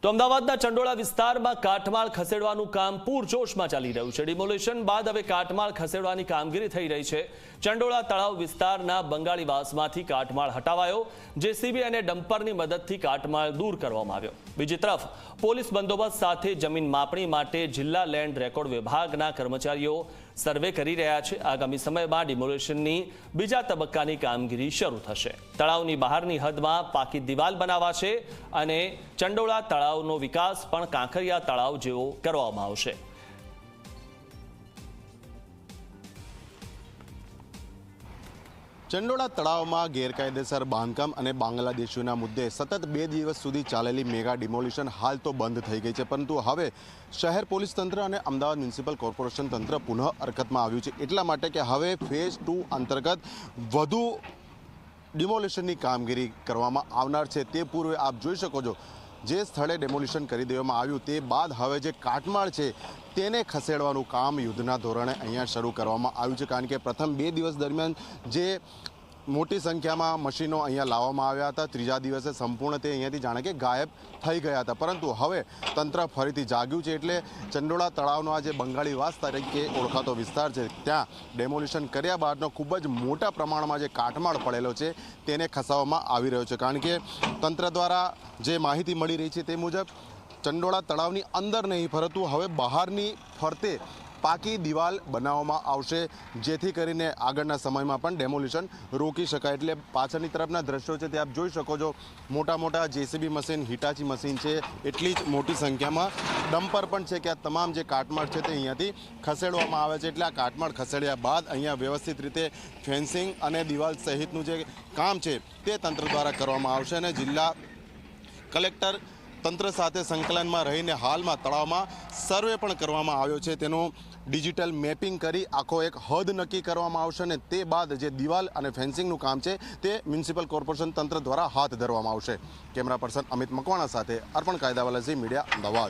તો અમદાવાદના ચંડોળા વિસ્તારમાં કાટમાળ ખસેડવાનું કામ પૂરજોશમાં ચાલી રહ્યું છે। ડિમોલિશન બાદ હવે કાટમાળ ખસેડવાની કામગીરી થઈ રહી છે। ચંડોળા તળાવ વિસ્તારના બંગાળીવાસમાંથી કાટમાળ હટાવાયો। જેસીબી અને ડમ્પરની મદદથી કાટમાળ દૂર કરવામાં આવ્યો। બીજી તરફ પોલીસ બંદોબસ્ત સાથે જમીન માપણી માટે જિલ્લા લેન્ડ રેકોર્ડ વિભાગના કર્મચારીઓ સર્વે કરી રહ્યા છે। આગામી સમયમાં ડિમોલિશનની બીજા તબક્કાની કામગીરી શરૂ થશે। તળાવની બહારની હદમાં પાકી દિવાલ બનાવાશે અને ચંડોળા તળાવનો વિકાસ પણ કાંકરિયા તળાવ જેવો કરવામાં આવશે। ચંડોળા તળાવમાં ગેરકાયદેસર બાંધકામ અને બાંગ્લાદેશીઓના મુદ્દે સતત 2 દિવસ સુધી ચાલેલી મેગા ડિમોલિશન હાલ તો બંધ થઈ ગઈ છે, પરંતુ હવે શહેર પોલીસ તંત્ર અને અમદાવાદ મ્યુનિસિપલ કોર્પોરેશન તંત્ર પુનઃ હરકતમાં આવ્યું છે, એટલા માટે કે હવે ફેઝ 2 અંતર્ગત વધુ ડિમોલિશનની કામગીરી કરવામાં આવનાર છે। તે પૂર્વે આપ જોઈ શકો છો જે સ્થળે ડેમોલિશન કરી દેવામાં આવ્યું તે બાદ હવે જે કાટમાળ છે તેને ખસેડવાનું કામ યુદ્ધના ધોરણે અહીંયા શરૂ કરવામાં આવ્યું છે, કારણ કે પ્રથમ 2 દિવસ દરમિયાન જે મોટી સંખ્યામાં મશીનો અહીંયા લાવવામાં આવ્યા હતા, ત્રીજા દિવસે સંપૂર્ણ તે અહીંયાથી જાણે કે ગાયબ થઈ ગયા હતા, પરંતુ હવે તંત્ર ફરીથી જાગ્યું છે। એટલે ચંડોળા તળાવનો આ જે બંગાળીવાસ તરીકે ઓળખાતો વિસ્તાર છે ત્યાં ડેમોલિશન કર્યા બાદનો ખૂબ જ મોટા પ્રમાણમાં જે કાટમાળ પડેલો છે તેને ખસાવવામાં આવી રહ્યો છે, કારણ કે તંત્ર દ્વારા જે માહિતી મળી રહી છે તે મુજબ ચંડોળા તળાવની અંદર નહીં પરંતુ હવે બહારની ફરતે પાકી દિવાલ બનાવવામાં આવશે, જેથી કરીને આગળના સમયમાં પણ ડેમોલિશન રોકી શકાય। એટલે પાછળની તરફના દ્રશ્યો છે તે આપ જોઈ શકો છો, મોટા મોટા જેસીબી મશીન, હિટાચી મશીન છે, એટલી જ મોટી સંખ્યામાં ડમ્પર પણ છે કે આ તમામ જે કાટમાળ છે તે અહીંયાથી ખસેડવામાં આવે છે। એટલે આ કાટમાળ ખસેડ્યા બાદ અહીંયા વ્યવસ્થિત રીતે ફેન્સિંગ અને દિવાલ સહિતનું જે કામ છે તે તંત્ર દ્વારા કરવામાં આવશે અને જિલ્લા કલેક્ટર તંત્ર સાથે સંકલનમાં રહીને હાલમાં તળાવમાં સર્વે પણ કરવામાં આવ્યો છે, તેનું ડિજિટલ મેપિંગ કરી આખો એક હદ નક્કી કરવામાં આવશે અને તે બાદ જે દિવાલ અને ફેન્સિંગનું કામ છે તે મ્યુનિસિપલ કોર્પોરેશન તંત્ર દ્વારા હાથ ધરવામાં આવશે। કેમેરા પર્સન અમિત મકવાણા સાથે અર્પણ કાયદાવાલા ઝી મીડિયા, અમદાવાદ।